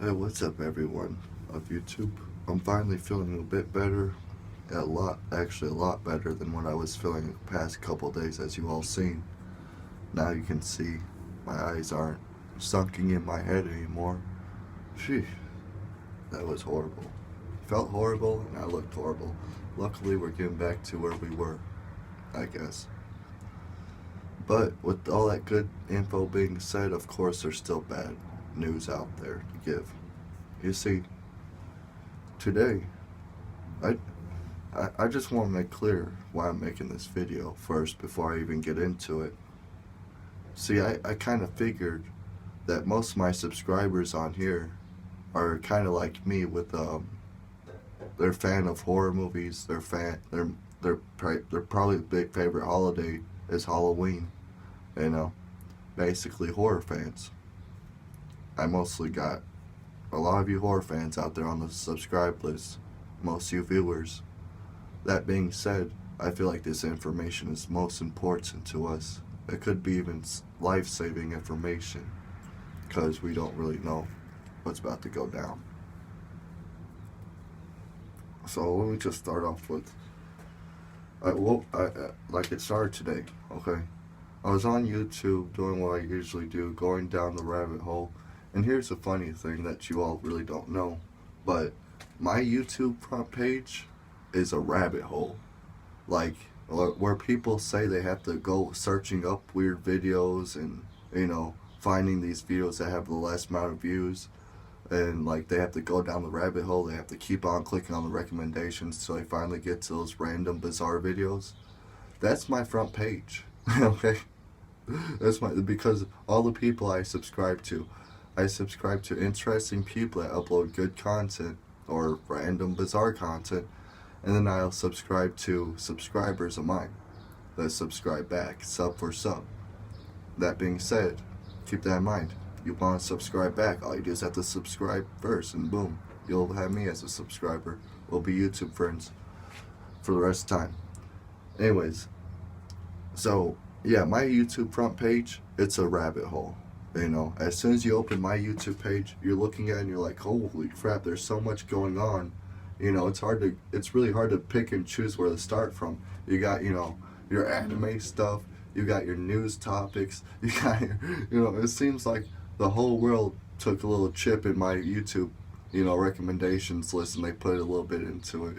Hey, what's up, everyone of YouTube? I'm finally feeling a bit better. Actually, a lot better than what I was feeling the past couple days, as you all seen. Now you can see my eyes aren't sunking in my head anymore. Phew, that was horrible. Felt horrible, and I looked horrible. Luckily, we're getting back to where we were, I guess. But with all that good info being said, of course, there's still bad news out there to give. You see, today, I, I just want to make clear why I'm making this video first before I even get into it. See, I kind of figured that most of my subscribers on here are kind of like me with they're fan of horror movies. They're probably the big favorite holiday is Halloween. You know, basically horror fans. I mostly got a lot of you horror fans out there on the subscribe list, most of you viewers. That being said, I feel like this information is most important to us. It could be even life-saving information, because we don't really know what's about to go down. So let me just start off with, like it started today, okay? I was on YouTube doing what I usually do, going down the rabbit hole. And here's the funny thing that you all really don't know, but my YouTube front page is a rabbit hole. Like, where people say they have to go searching up weird videos and, finding these videos that have the less amount of views. And, like, they have to go down the rabbit hole. They have to keep on clicking on the recommendations until they finally get to those random, bizarre videos. That's my front page, okay? Because all the people I subscribe to interesting people that upload good content or random bizarre content, and then I'll subscribe to subscribers of mine that subscribe back, sub for sub. That being said, keep that in mind. You want to subscribe back, all you do is have to subscribe first, and boom, you'll have me as a subscriber. We'll be YouTube friends for the rest of the time. Anyways, so yeah, my YouTube front page, it's a rabbit hole. As soon as you open my YouTube page, you're looking at it and you're like, holy crap, there's so much going on. It's really hard to pick and choose where to start from. You got, your anime stuff, you got your news topics, you got your, it seems like the whole world took a little chip in my YouTube, recommendations list, and they put a little bit into it,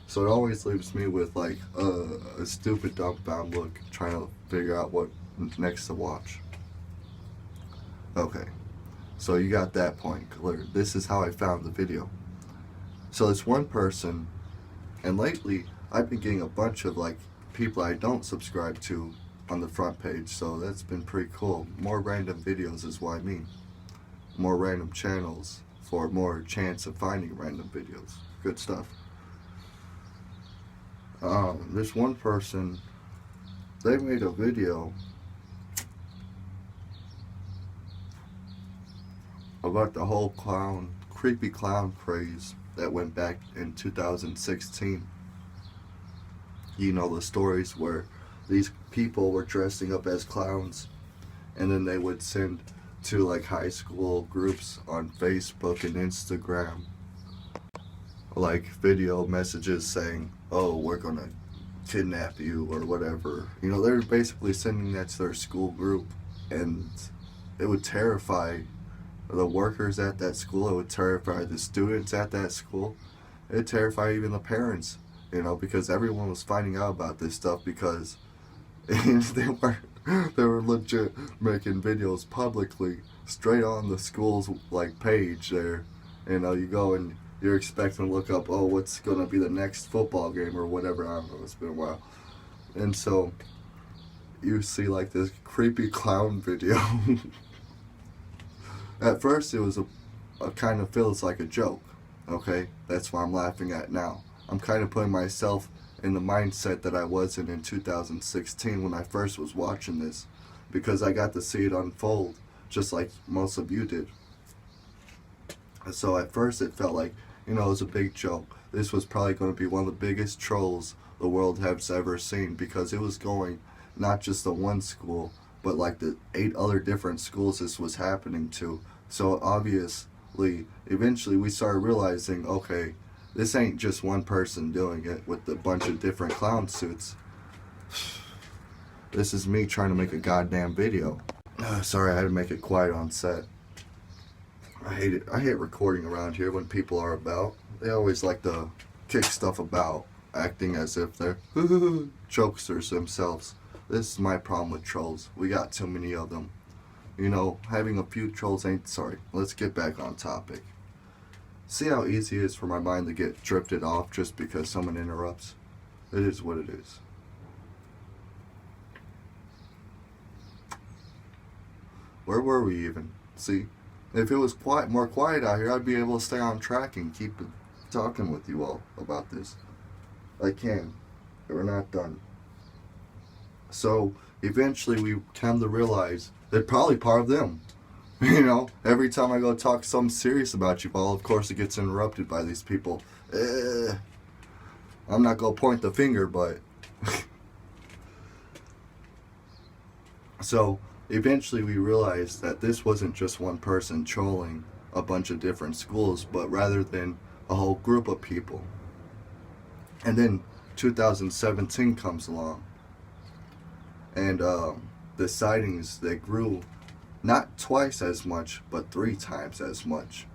So it always leaves me with like a stupid dumbfound look, trying to figure out what next to watch. Okay, so you got that point clear. This is how I found the video. So it's one person, and lately I've been getting a bunch of like people I don't subscribe to on the front page, so that's been pretty cool. More random videos is what I mean. More random channels for more chance of finding random videos. Good stuff. This one person, they made a video about the whole creepy clown craze that went back in 2016. The stories where these people were dressing up as clowns, and then they would send to like high school groups on Facebook and Instagram like video messages saying, oh, we're gonna kidnap you or whatever. They're basically sending that to their school group, and it would terrify the workers at that school. It would terrify the students at that school. It would terrify even the parents, because everyone was finding out about this stuff because they were legit making videos publicly straight on the school's like page there. You go and you're expecting to look up, oh, what's gonna be the next football game or whatever. I don't know, it's been a while. And so you see like this creepy clown video. At first it was a kind of feels like a joke, okay? That's what I'm laughing at now. I'm kind of putting myself in the mindset that I was in 2016 when I first was watching this, because I got to see it unfold just like most of you did. So at first it felt like, it was a big joke. This was probably going to be one of the biggest trolls the world has ever seen, because it was going not just to one school, but like the 8 other different schools this was happening to. So obviously, eventually we started realizing, okay, this ain't just one person doing it with a bunch of different clown suits. This is me trying to make a goddamn video. Sorry, I had to make it quiet on set. I hate it. I hate recording around here when people are about. They always like to kick stuff about, acting as if they're jokesters themselves. This is my problem with trolls. We got too many of them. You know, having a few trolls ain't... Sorry, let's get back on topic. See how easy it is for my mind to get drifted off just because someone interrupts? It is what it is. Where were we even? See, if it was more quiet out here, I'd be able to stay on track and keep talking with you all about this. I can. We're not done. So, eventually we come to realize they're probably part of them. You know, every time I go talk something serious about you all, of course it gets interrupted by these people. I'm not going to point the finger, but... So, eventually we realized that this wasn't just one person trolling a bunch of different schools, but rather than a whole group of people. And then 2017 comes along. And the sightings, they grew not twice as much, but 3 times as much.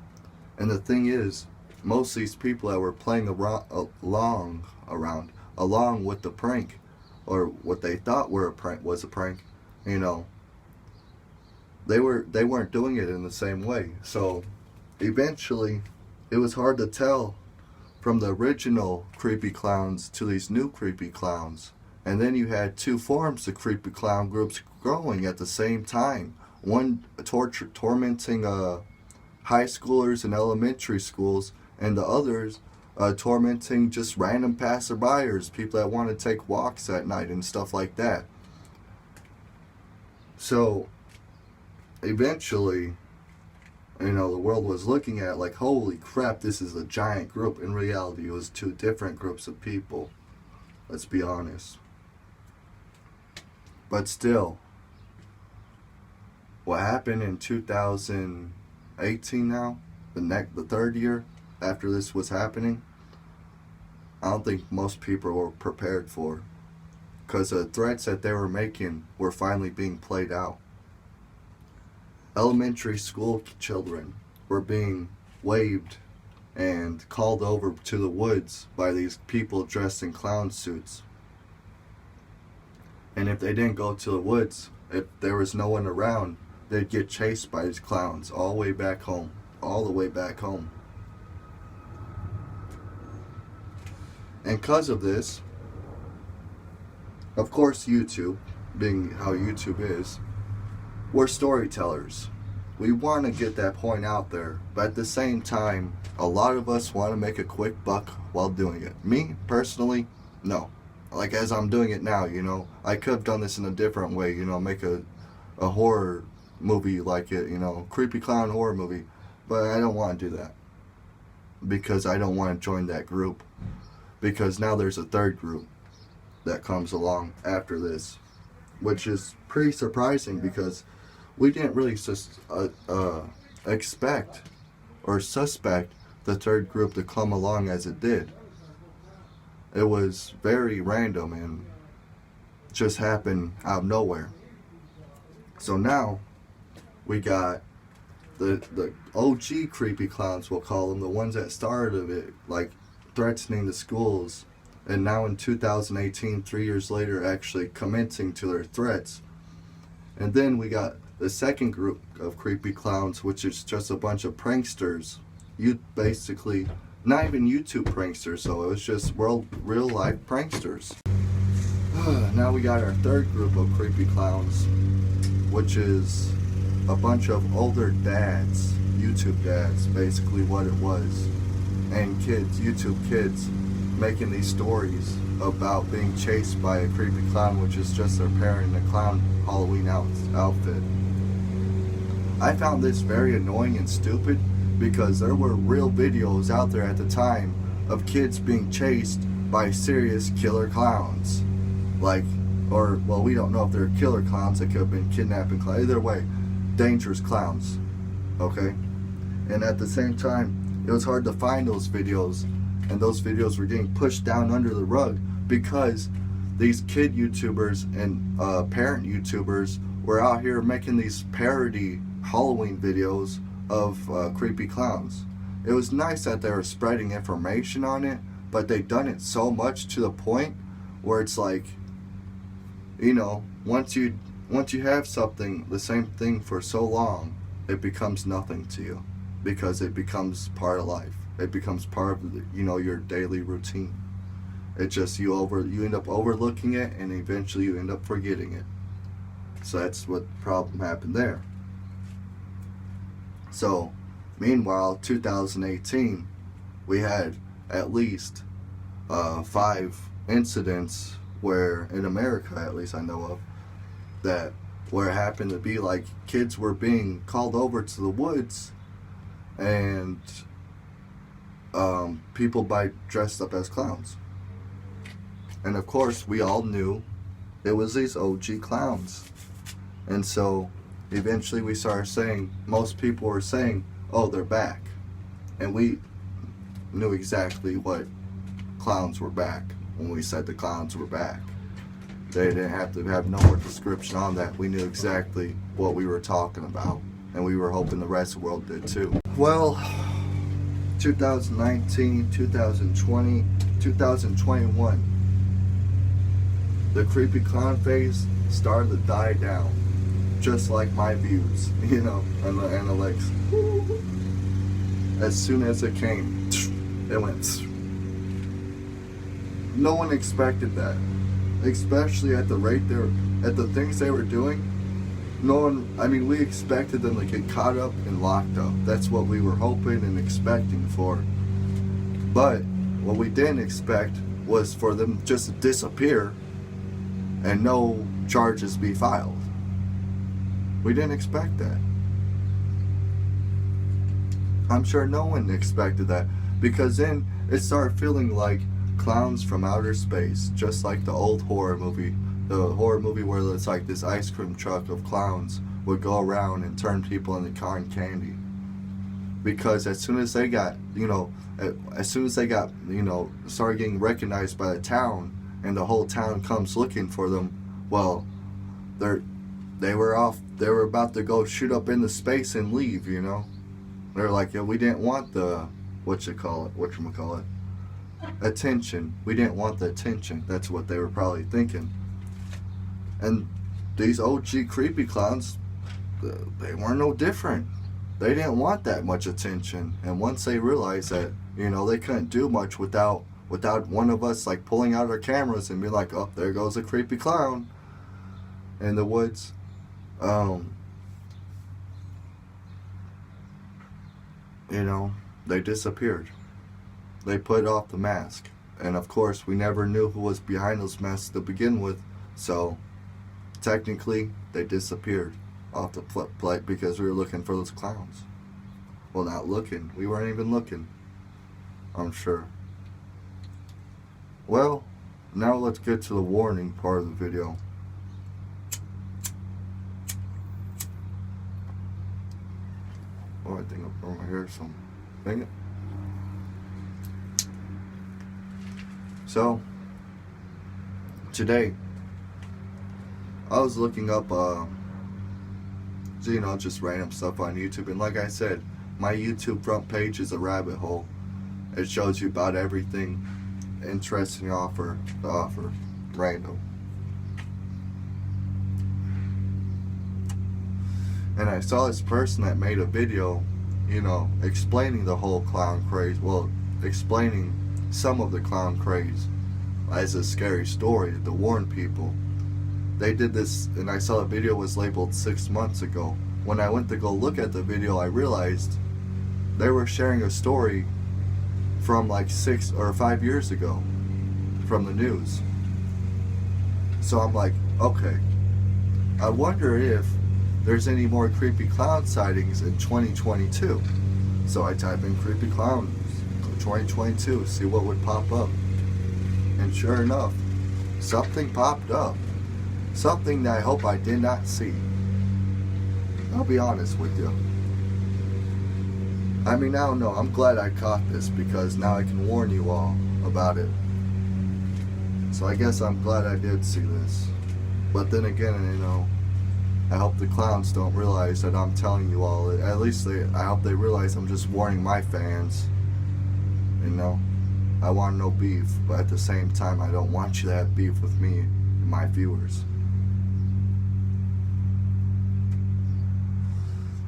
And the thing is, most of these people that were playing along with the prank, or what they thought was a prank, you know, they weren't doing it in the same way. So eventually, it was hard to tell from the original creepy clowns to these new creepy clowns. And then you had 2 forms of creepy clown groups growing at the same time. One tormenting high schoolers and elementary schools, and the others tormenting just random passerbyers, people that want to take walks at night and stuff like that. So eventually, you know, the world was looking at it like, holy crap, this is a giant group. In reality, it was 2 different groups of people. Let's be honest. But still, what happened in 2018 now, the 3rd year after this was happening, I don't think most people were prepared for. Because the threats that they were making were finally being played out. Elementary school children were being waved and called over to the woods by these people dressed in clown suits. And if they didn't go to the woods, if there was no one around, they'd get chased by these clowns all the way back home. All the way back home. And because of this, of course YouTube, being how YouTube is, we're storytellers. We want to get that point out there, but at the same time, a lot of us want to make a quick buck while doing it. Me, personally, no. Like as I'm doing it now, you know, I could have done this in a different way, you know, make a horror movie like it, you know, creepy clown horror movie, but I don't want to do that because I don't want to join that group, because now there's a 3rd group that comes along after this, which is pretty surprising because we didn't really expect or suspect the 3rd group to come along as it did. It was very random and just happened out of nowhere. So now we got the OG creepy clowns, we'll call them, the ones that started it, like threatening the schools, and now in 2018, 3 years later, actually commenting to their threats. And then we got the 2nd group of creepy clowns, which is just a bunch of pranksters. You basically, not even YouTube pranksters, so it was just real life pranksters. Now we got our 3rd group of creepy clowns, which is a bunch of older dads, YouTube dads, basically what it was, and kids, YouTube kids, making these stories about being chased by a creepy clown, which is just their parent in a clown Halloween outfit. I found this very annoying and stupid because there were real videos out there at the time of kids being chased by serious killer clowns. Like, or, well, we don't know if they're killer clowns, they could have been kidnapping clowns. Either way, dangerous clowns. okay? And at the same time, it was hard to find those videos, and those videos were getting pushed down under the rug because these kid YouTubers and parent YouTubers were out here making these parody Halloween videos of creepy clowns. It was nice that they were spreading information on it, but they've done it so much to the point where it's like, you know, once you have something, the same thing for so long, it becomes nothing to you because it becomes part of life. It becomes part of the, you know, your daily routine. It just you end up overlooking it, and eventually you end up forgetting it. So that's what the problem happened there. So, meanwhile, 2018, we had at least 5 incidents where, in America at least I know of, that where it happened to be like kids were being called over to the woods, and people dressed up as clowns. And of course, we all knew it was these OG clowns. And so, eventually we started saying, most people were saying, oh, they're back. And we knew exactly what clowns were back when we said the clowns were back. They didn't have to have no more description on that. We knew exactly what we were talking about. And we were hoping the rest of the world did too. Well, 2019, 2020, 2021. The creepy clown phase started to die down, just like my views, you know, and the analytics. As soon as it came, it went. No one expected that, especially at the rate at the things they were doing. No one, I mean, we expected them to get caught up and locked up. That's what we were hoping and expecting for. But what we didn't expect was for them just to disappear and no charges be filed. We didn't expect that. I'm sure no one expected that, because then it started feeling like clowns from outer space, just like the old horror movie. The horror movie where it's like this ice cream truck of clowns would go around and turn people into cotton candy. Because as soon as they got, started getting recognized by the town, and the whole town comes looking for them, well, they were about to go shoot up into space and leave, you know. They're like, yeah, we didn't want the whatchamacallit, attention. We didn't want the attention. That's what they were probably thinking. And these OG creepy clowns, they weren't no different. They didn't want that much attention. And once they realized that, you know, they couldn't do much without one of us like pulling out our cameras and being like, oh, there goes a creepy clown in the woods. You know, they disappeared. They put off the mask. And of course, we never knew who was behind those masks to begin with. So, technically, they disappeared off the plate because we were looking for those clowns. Well, not looking. We weren't even looking, I'm sure. Well, now let's get to the warning part of the video. Oh, I think I'm going to hear some. Dang it. So, today, I was looking up, just random stuff on YouTube. And like I said, my YouTube front page is a rabbit hole. It shows you about everything interesting to offer, random. And I saw this person that made a video, explaining the whole clown craze. Well, explaining some of the clown craze as a scary story to warn people. They did this, and I saw the video was labeled 6 months ago. When I went to go look at the video, I realized they were sharing a story from like 6 or 5 years ago from the news. So I'm like, okay, I wonder if there's any more creepy clown sightings in 2022. So I type in creepy clowns 2022, see what would pop up. And sure enough, something popped up. Something that I hope I did not see. I'll be honest with you. I mean, I don't know. I'm glad I caught this because now I can warn you all about it. So I guess I'm glad I did see this. But then again, I hope the clowns don't realize that I'm telling you all. At least I hope they realize I'm just warning my fans. I want no beef, but at the same time, I don't want you to have beef with me and my viewers.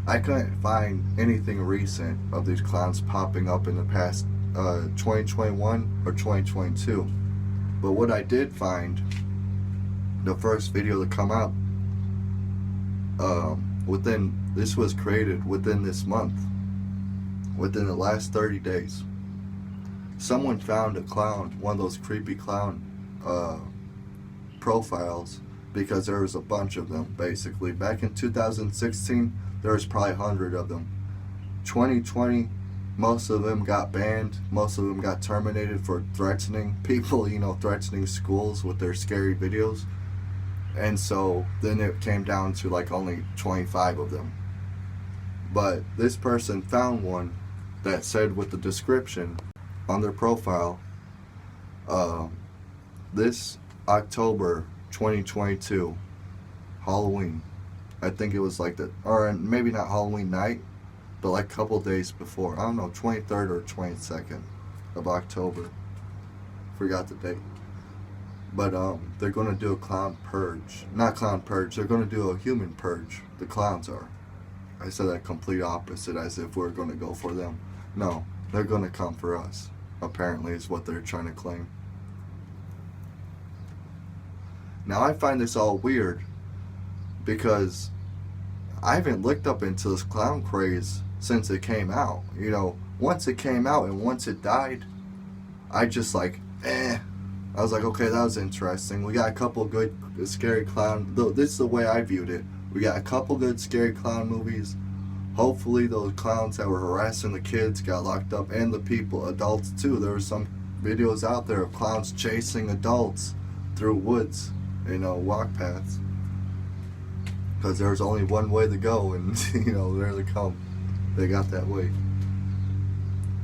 I couldn't find anything recent of these clowns popping up in the past 2021 or 2022. But what I did find, the first video to come out, this was created within this month, within the last 30 days. Someone found a clown, one of those creepy clown profiles, because there was a bunch of them, basically. Back in 2016, there was probably 100 of them. 2020, most of them got banned. Most of them got terminated for threatening people, threatening schools with their scary videos. And so then it came down to like only 25 of them. But this person found one that said with the description on their profile, this October 2022, Halloween, I think it was like or maybe not Halloween night, but like a couple days before, I don't know, 23rd or 22nd of October, forgot the date. But they're going to do a clown purge. Not clown purge, they're going to do a human purge. The clowns are. I said that complete opposite, as if we're going to go for them. No, they're going to come for us, apparently, is what they're trying to claim. Now, I find this all weird because I haven't looked up into this clown craze since it came out. Once it came out and once it died, I just I was like, okay, that was interesting. We got a couple good scary clown. This is the way I viewed it. We got a couple good scary clown movies. Hopefully those clowns that were harassing the kids got locked up, and the people, adults too. There were some videos out there of clowns chasing adults through woods, walk paths. Because there's only one way to go, and there they come. They got that way.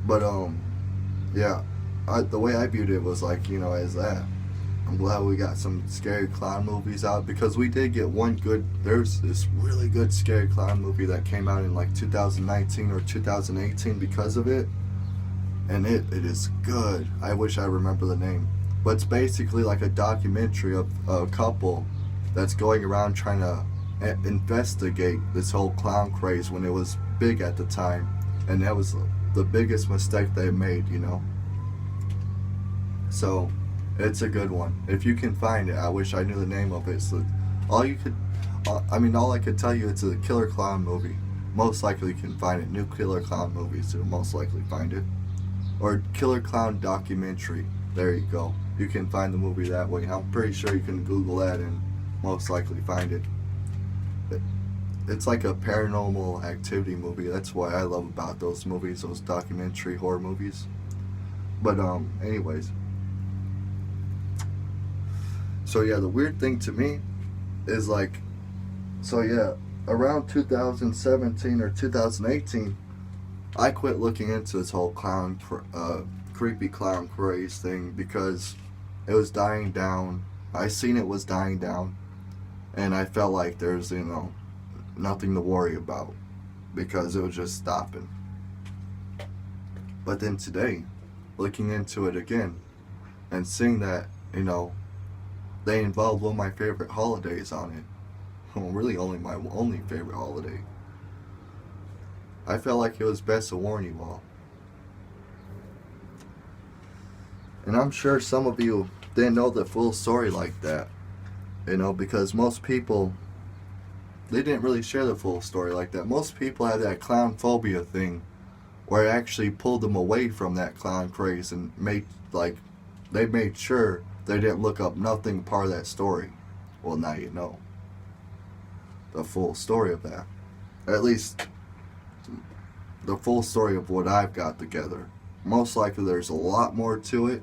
But yeah. The way I viewed it was as that. I'm glad we got some scary clown movies out, because we did get there's this really good scary clown movie that came out in 2019 or 2018 because of it. And it is good. I wish I remember the name. But it's basically like a documentary of a couple that's going around trying to investigate this whole clown craze when it was big at the time. And that was the biggest mistake they made, So, it's a good one. If you can find it, I wish I knew the name of it. So, all I could tell you, it's a killer clown movie. Most likely you can find it. New killer clown movies, you'll most likely find it. Or killer clown documentary. There you go. You can find the movie that way. I'm pretty sure you can Google that and most likely find it. It's like a paranormal activity movie. That's what I love about those movies, those documentary horror movies. But anyways. So yeah, the weird thing to me is around 2017 or 2018, I quit looking into this whole creepy clown craze thing because it was dying down. I seen it was dying down, and I felt like there's nothing to worry about because it was just stopping. But then today, looking into it again and seeing that they involved one of my favorite holidays on it. Well, really only my only favorite holiday. I felt like it was best to warn you all. And I'm sure some of you didn't know the full story like that. Because most people, they didn't really share the full story like that. Most people have that clown phobia thing where it actually pulled them away from that clown craze and they made sure they didn't look up nothing part of that story. Well, now you know the full story of that. At least the full story of what I've got together. Most likely there's a lot more to it.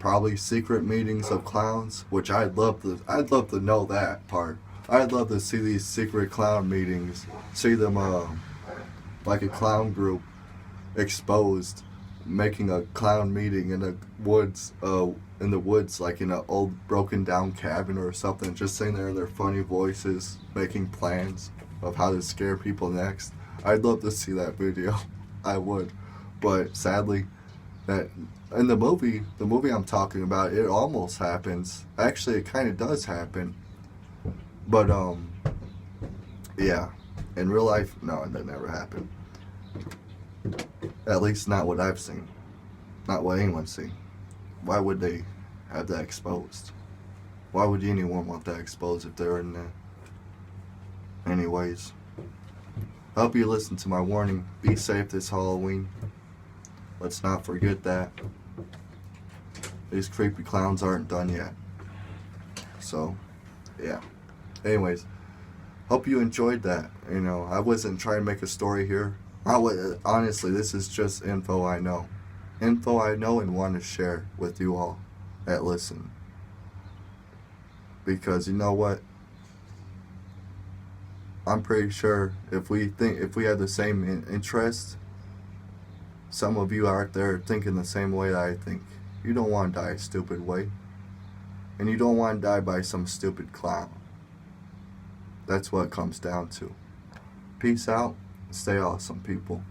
Probably secret meetings of clowns, which I'd love to know that part. I'd love to see these secret clown meetings, see them like a clown group exposed, making a clown meeting in the woods, like in an old broken down cabin or something, just sitting there in their funny voices, making plans of how to scare people next. I'd love to see that video. I would. But sadly, that in the movie I'm talking about, it almost happens. Actually, it kind of does happen. But yeah, in real life, no, that never happened. At least not what I've seen. Not what anyone's seen. Why would they have that exposed? Why would anyone want that exposed if they're in there? Anyways, I hope you listen to my warning. Be safe this Halloween. Let's not forget that. These creepy clowns aren't done yet. So, yeah. Anyways, hope you enjoyed that. You know, I wasn't trying to make a story here. Honestly, this is just info I know. Info I know and want to share with you all that listen. Because you know what? I'm pretty sure if we have the same interest, some of you out there thinking the same way that I think. You don't want to die a stupid way. And you don't want to die by some stupid clown. That's what it comes down to. Peace out. Stay awesome, people.